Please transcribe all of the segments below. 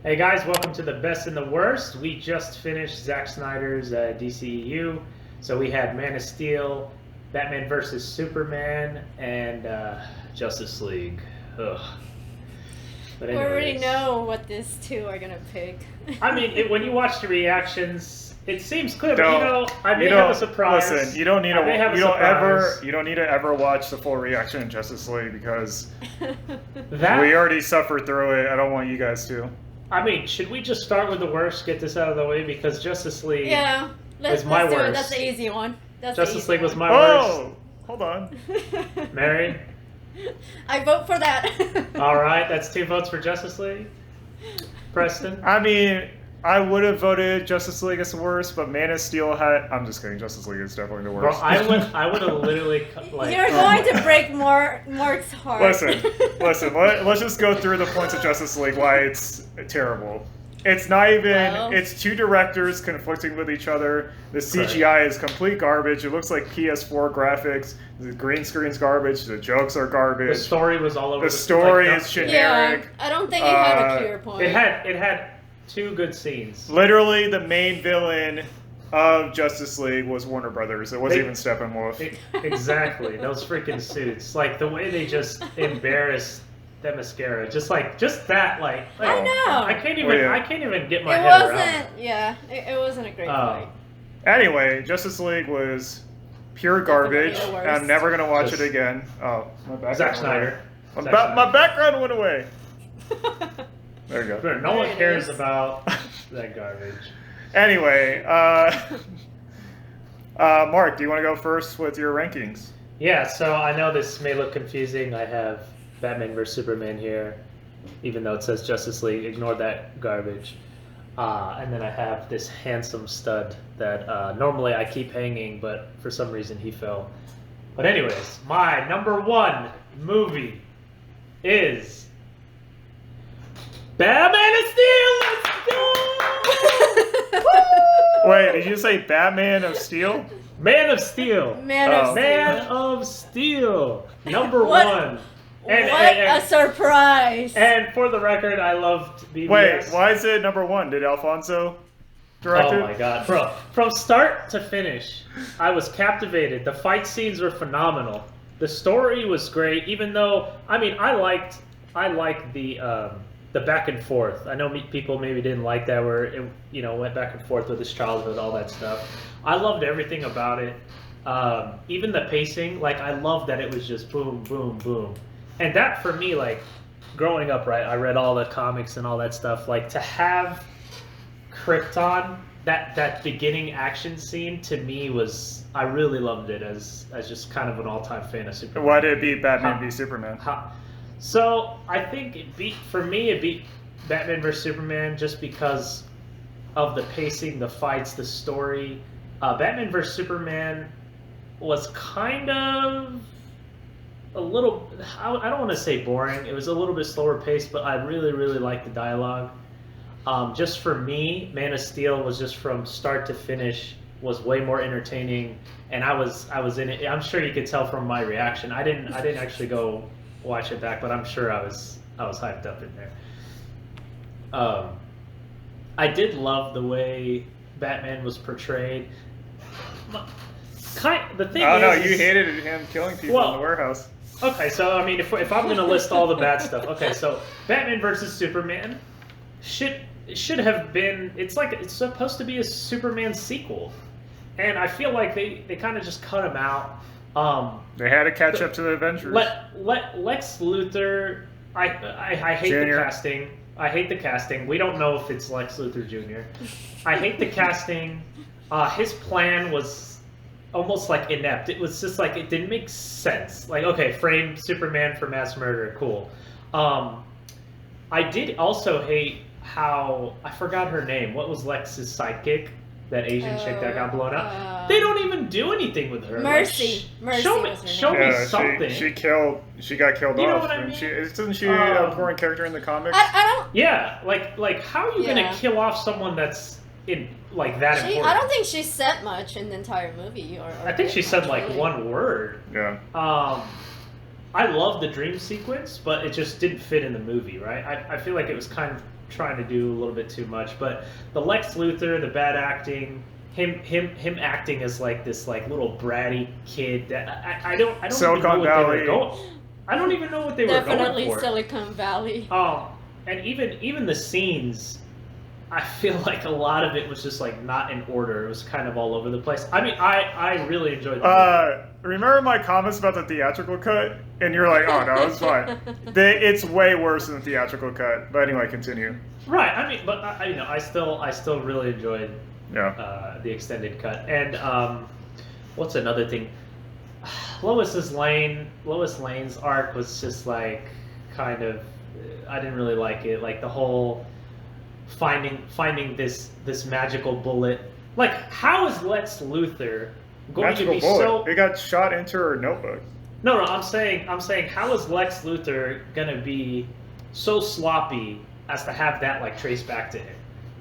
Hey guys, welcome to the best and the worst. We just finished Zack Snyder's DCEU. So we had Man of Steel, Batman vs. Superman, and Justice League. Ugh. But We already know what these two are gonna pick. I mean, when you watch the reactions, it seems clear, but I may have a surprise. Listen, you don't need to ever watch the full reaction in Justice League because we already suffered through it. I don't want you guys to. I mean, should we just start with the worst, get this out of the way? Because Justice League let's my do worst. It. That's the easy one. Justice League was my worst. Oh, hold on. Mary? I vote for that. All right, that's 2 votes for Justice League. Preston? I mean, I would have voted Justice League as the worst, but Man of Steel had... I'm just kidding. Justice League is definitely the worst. Bro, I would have literally... You're going to break Mark's heart. Listen. Let's just go through the points of Justice League, why it's terrible. It's not even... It's 2 directors conflicting with each other. The CGI is complete garbage. It looks like PS4 graphics. The green screen's garbage. The jokes are garbage. The story was all over the story is generic. Yeah, I don't think it had a clear point. It had 2 good scenes. Literally, the main villain of Justice League was Warner Brothers. It wasn't even Steppenwolf. Exactly. Those freaking suits. Like, the way they just embarrassed Themyscira. Just that, like... I know! I can't even get my head around it. It wasn't a great fight. Anyway, Justice League was pure garbage. I'm never going to watch it again. Oh, my background. Zack Snyder. My background went away. There you go. No one cares about that garbage. Anyway, Mark, do you want to go first with your rankings? Yeah, so I know this may look confusing. I have Batman vs. Superman here, even though it says Justice League. Ignore that garbage. And then I have this handsome stud that normally I keep hanging, but for some reason he fell. But anyways, my number 1 movie is... Batman of Steel! Let's go! Wait, did you say Batman of Steel? Man of Steel. Man of Steel. Number 1. What a surprise! And for the record, I loved BBS. Wait, why is it number 1? Did Alfonso direct it? Oh my god, bro! From start to finish, I was captivated. The fight scenes were phenomenal. The story was great, even though I liked the back and forth. I know people maybe didn't like that, where it went back and forth with his childhood, all that stuff. I loved everything about it. Even the pacing, like I loved that it was just boom, boom, boom. And that for me, like growing up, right? I read all the comics and all that stuff. Like to have Krypton, that beginning action scene to me was, I really loved it as just kind of an all-time fan of Superman. Why did it beat Batman v Superman? So I think it beat Batman vs Superman just because of the pacing, the fights, the story. Batman vs Superman was kind of a little, I don't want to say boring. It was a little bit slower paced, but I really, really liked the dialogue. Just for me, Man of Steel was just from start to finish was way more entertaining, and I was in it. I'm sure you could tell from my reaction. I didn't actually go watch it back, but I'm sure I was hyped up in there. I did love the way Batman was portrayed. The thing no, you hated him killing people in the warehouse. Okay, so I mean, if I'm going to list all the bad stuff, okay, so Batman versus Superman should have been. It's supposed to be a Superman sequel, and I feel like they kind of just cut him out. They had to catch up to the Avengers. Lex Luthor, I hate the casting. I hate the casting. We don't know if it's Lex Luthor Jr. I hate the casting. His plan was almost like inept. It was just like it didn't make sense. Like, okay, frame Superman for mass murder, cool. I did also hate how, I forgot her name. What was Lex's sidekick? That Asian chick that got blown up. They don't even do anything with her. Mercy. Like, show me something. She got killed off. You know what I mean? Isn't she an important character in the comics? I don't. Yeah, like how are you gonna kill off someone that's in like that important? I don't think she said much in the entire movie. I think she said like one word. Yeah. I love the dream sequence, but it just didn't fit in the movie, right? I feel like it was kind of trying to do a little bit too much. But the Lex Luthor, the bad acting, him acting as like this like little bratty kid that I don't even know Silicon what Valley. they were going. I don't even know what they were going Definitely for. Silicon Valley. And even the scenes, I feel like a lot of it was just like not in order. It was kind of all over the place. I mean, I really enjoyed the movie. Remember my comments about the theatrical cut? And you're like, oh no, it's fine. It's way worse than the theatrical cut. But anyway, continue. Right. I mean, but I still really enjoyed the extended cut. And what's another thing? Lois Lane's arc was just like kind of, I didn't really like it. Like the whole finding this magical bullet. Like, how is Lex Luthor going Magical to be bullet. so? It got shot into her notebook. No, I'm saying, how is Lex Luthor gonna be so sloppy as to have that like traced back to him,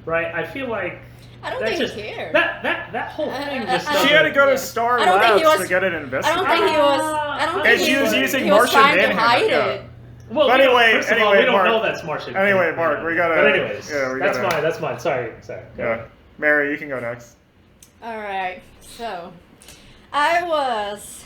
right? I feel like I don't think he cared. That whole thing just. She had to go to Star Labs to get it I investigated. don't think he was. I don't think And she was using he was Martian trying to Manhunter, hide yeah. it. Well, But first of all, we don't Mark. know that's Martian. Anyway, Mark, we gotta. But anyways, yeah, we that's gotta, mine. That's mine. Sorry. Yeah, Mary, you can go next. All right, so I was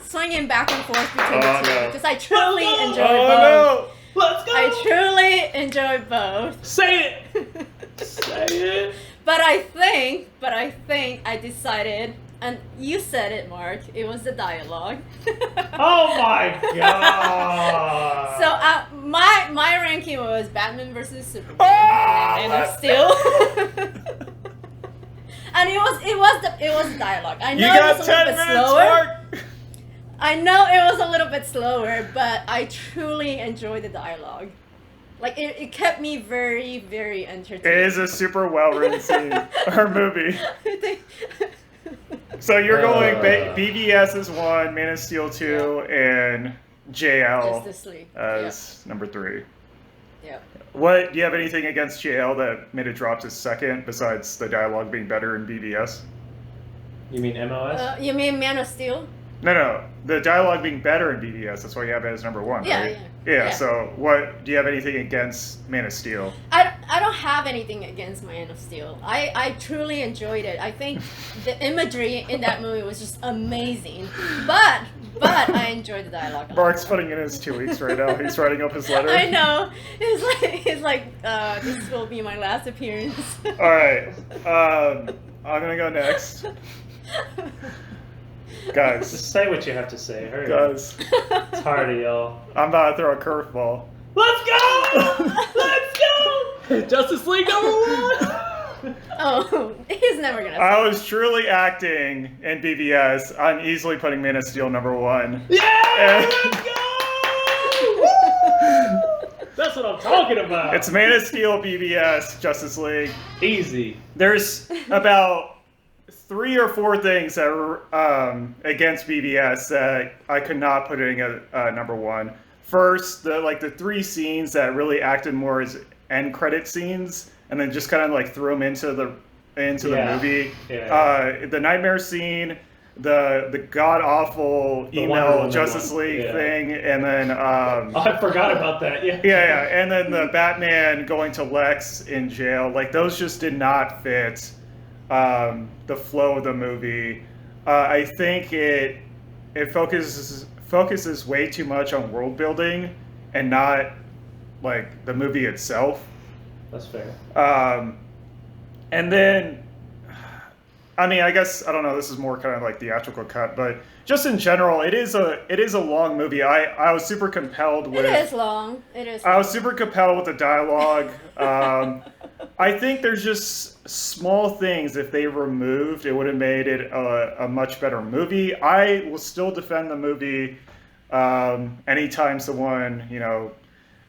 swinging back and forth between the two because I truly enjoyed both. No! Let's go. I truly enjoyed both. Say it. Say it. But I think I decided, and you said it, Mark. It was the dialogue. Oh my god. So my ranking was Batman versus Superman and Man of Steel. And it was the dialogue. I know You it got was a 10 little bit minutes, slower. Mark. I know it was a little bit slower, but I truly enjoyed the dialogue. Like it kept me very, very entertained. It is a super well-written scene or movie. So you're going BVS is 1, Man of Steel 2, and JL Justice League. as number 3. Yep. What do you have anything against JL that made it drop to second besides the dialogue being better in BVS? You mean MOS? You mean Man of Steel? No, the dialogue being better in BVS. That's why you have it as number 1, right? Yeah. So what do you have anything against Man of Steel? I don't have anything against Man of Steel. I truly enjoyed it. I think the imagery in that movie was just amazing. But I enjoyed the dialogue. Mark's putting in his 2 weeks right now. He's writing up his letter. I know. He's like this will be my last appearance. All right. I'm gonna go next. Guys. Just say what you have to say. Hurry. Guys. It's hard, y'all. I'm about to throw a curveball. Let's go! Let's go! Justice League number 1! Oh, he's never gonna. I was truly acting in BVS. I'm easily putting Man of Steel number 1. Yeah! Let's go! That's what I'm talking about. It's Man of Steel, BVS, Justice League. Easy. There's about 3 or 4 things that were against BVS that I could not put in at number 1. First, the 3 scenes that really acted more as end credit scenes, and then just kind of like threw them into the movie. Yeah. The nightmare scene, the god awful email Justice League thing, and then I forgot about that. Yeah. Yeah, and then the Batman going to Lex in jail. Like those just did not fit the flow of the movie. I think it focuses way too much on world building and not like the movie itself. That's fair. And then, I mean, I guess I don't know. This is more kind of like theatrical cut, but just in general, it is a long movie. I was super compelled with. It is long. It is. I was super compelled with the dialogue. I think there's just small things. If they removed, it would have made it a much better movie. I will still defend the movie anytime someone,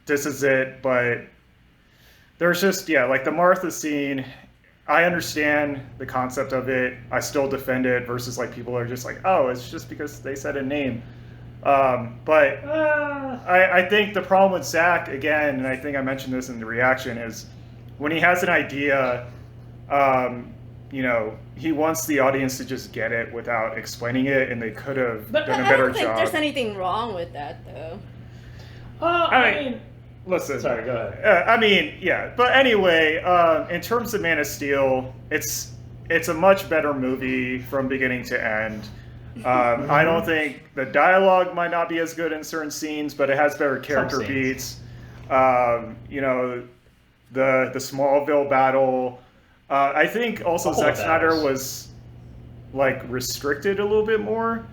this is it. But there's just, like the Martha scene. I understand the concept of it. I still defend it versus like people are just like, oh, it's just because they said a name. But I think the problem with Zack, again, and I think I mentioned this in the reaction, is when he has an idea, he wants the audience to just get it without explaining it, and they could have done a better job. I don't think there's anything wrong with that, though. I mean, Listen. Sorry, go ahead. I mean, yeah. But anyway, in terms of Man of Steel, it's a much better movie from beginning to end. I don't think the dialogue might not be as good in certain scenes, but it has better character beats. You know, the Smallville battle. I think also Zack Snyder was like restricted a little bit more.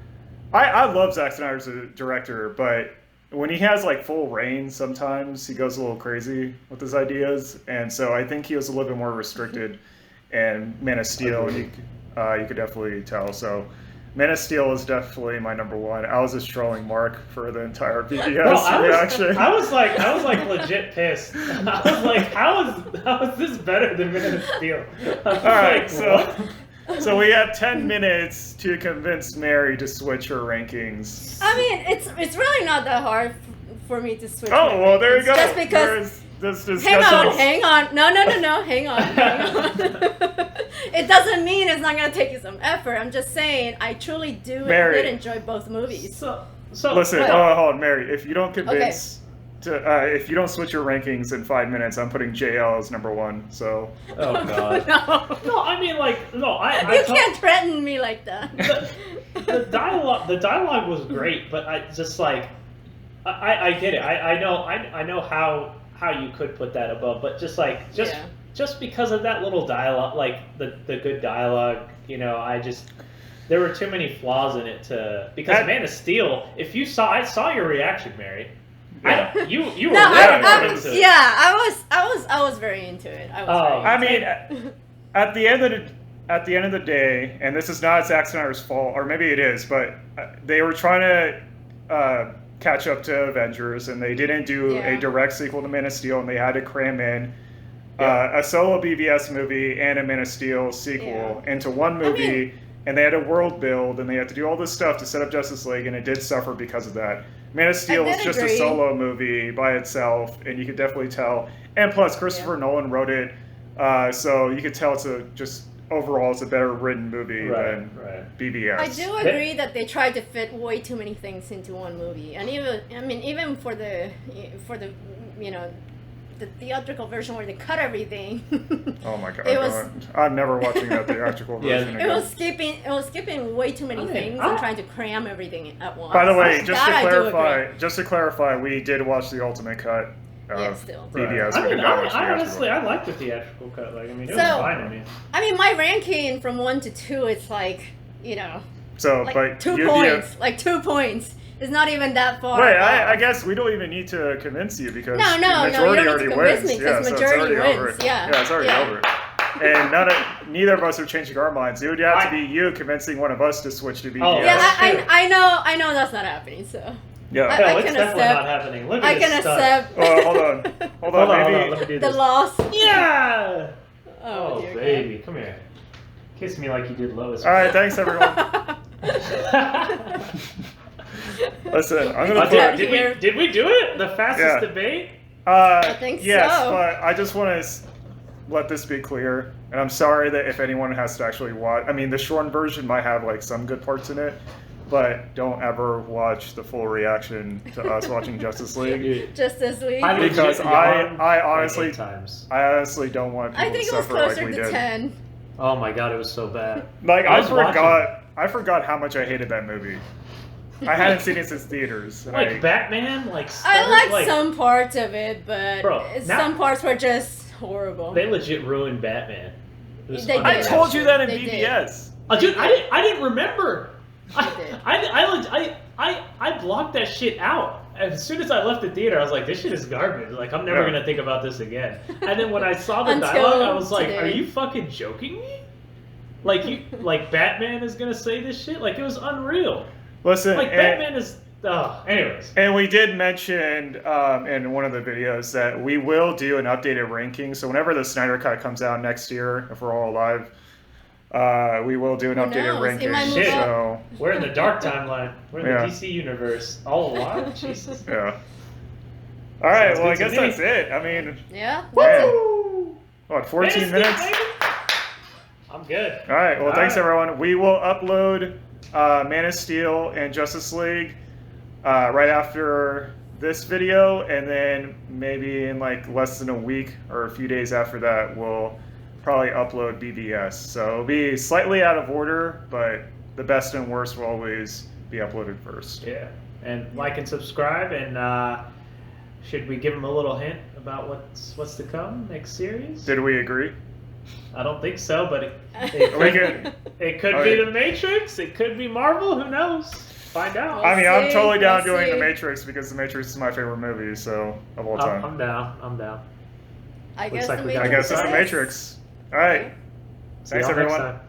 I love Zack Snyder as a director, but when he has like full reign, sometimes he goes a little crazy with his ideas, and so I think he was a little bit more restricted. And Man of Steel, you could definitely tell. So Man of Steel is definitely my number one. I was just trolling Mark for the entire BBS reaction. I was like legit pissed. I was like, how is this better than Man of Steel? All right, so we have 10 minutes to convince Mery to switch her rankings. I mean, it's really not that hard for me to switch. Oh, well, there you go. Just because. Hang on. No. Hang on. It doesn't mean it's not gonna take you some effort. I'm just saying I truly did enjoy both movies. So listen, hold on, Mery. If you don't convince. If you don't switch your rankings in 5 minutes, I'm putting JL as number one. So. Oh God. No, I mean You can't threaten me like that. The dialogue was great, but I just like, I get it. I know how you could put that above, but just because of that little dialogue, like the good dialogue, you know, there were too many flaws in it because Man of Steel. I saw your reaction, Mery. Yeah. You were I was very into it. I mean, at the end of the day, and this is not Zack Snyder's fault, or maybe it is, but they were trying to catch up to Avengers, and they didn't do a direct sequel to Man of Steel, and they had to cram in a solo BVS movie and a Man of Steel sequel into one movie, and they had a world build, and they had to do all this stuff to set up Justice League, and it did suffer because of that. Man of Steel is just a solo movie by itself, and you could definitely tell. And plus, Christopher Nolan wrote it, so you could tell overall it's a better written movie than BVS. I do agree that they tried to fit way too many things into one movie, and even for the the theatrical version where they cut everything. Oh my God! I'm never watching that theatrical version. It was skipping way too many things and trying to cram everything at once. By the way, just to clarify, we did watch the ultimate cut. BBS. I liked the theatrical cut. Like, I mean, it was fine. I mean, my ranking from 1 to 2, it's like, you know, but 2 points. Like 2 points. It's not even that far. Wait, I guess we don't even need to convince you because no, majority you don't already need to wins. convince me because majority wins. Yeah, it's already over. And neither of us are changing our minds. It would have to be you convincing one of us to switch to BBS. Oh, yeah, I know that's not happening. So. Yeah, I it's definitely not happening. Look at I can accept. Hold on, maybe let me do the this. loss. Yeah. Oh baby, come here. Kiss me like you did Lois. All right, thanks everyone. Listen, I'm gonna did we do it? The fastest debate? I think yes, so. But I just want to let this be clear, and I'm sorry that if anyone has to actually watch. I mean, the shortened version might have like some good parts in it, but don't ever watch the full reaction to us watching Justice League. Justice League. Because I honestly don't want people to suffer like we did. I think it was closer to 10. Oh my God, it was so bad. Like I forgot how much I hated that movie. I hadn't seen it since theaters. Like Batman, I liked some parts of it, but some parts were just horrible. They legit ruined Batman. I told you that in BBS. Dude, I didn't remember. I blocked that shit out. As soon as I left the theater, I was like, this shit is garbage. Like, I'm never going to think about this again. And then when I saw the dialogue, I was like, are you fucking joking me? Like Batman is going to say this shit? Like, it was unreal. Listen, Batman is... anyways. And we did mention in one of the videos that we will do an updated ranking. So whenever the Snyder Cut comes out next year, if we're all alive... we will do an updated ranking. So we're in the dark timeline. We're in the DC universe. All alive? Jesus. Yeah. All right. Well, I guess that's it. I mean. Yeah. Woo! What? 14 minutes. I'm good. All right. Well, thanks everyone. We will upload Man of Steel and Justice League right after this video, and then maybe in like less than a week or a few days after that, we'll probably upload BBS. So it'll be slightly out of order, but the best and worst will always be uploaded first. Yeah, and like and subscribe, and should we give them a little hint about what's to come next series? Did we agree? I don't think so, but it could be The Matrix. It could be Marvel. Who knows? Find out. I mean, I'm totally down We'll doing see. The Matrix because The Matrix is my favorite movie, so of all time. I'm down. I'm down. I Looks guess like the we got- I guess it's The is. Matrix. All right. See Thanks, y'all next everyone. time.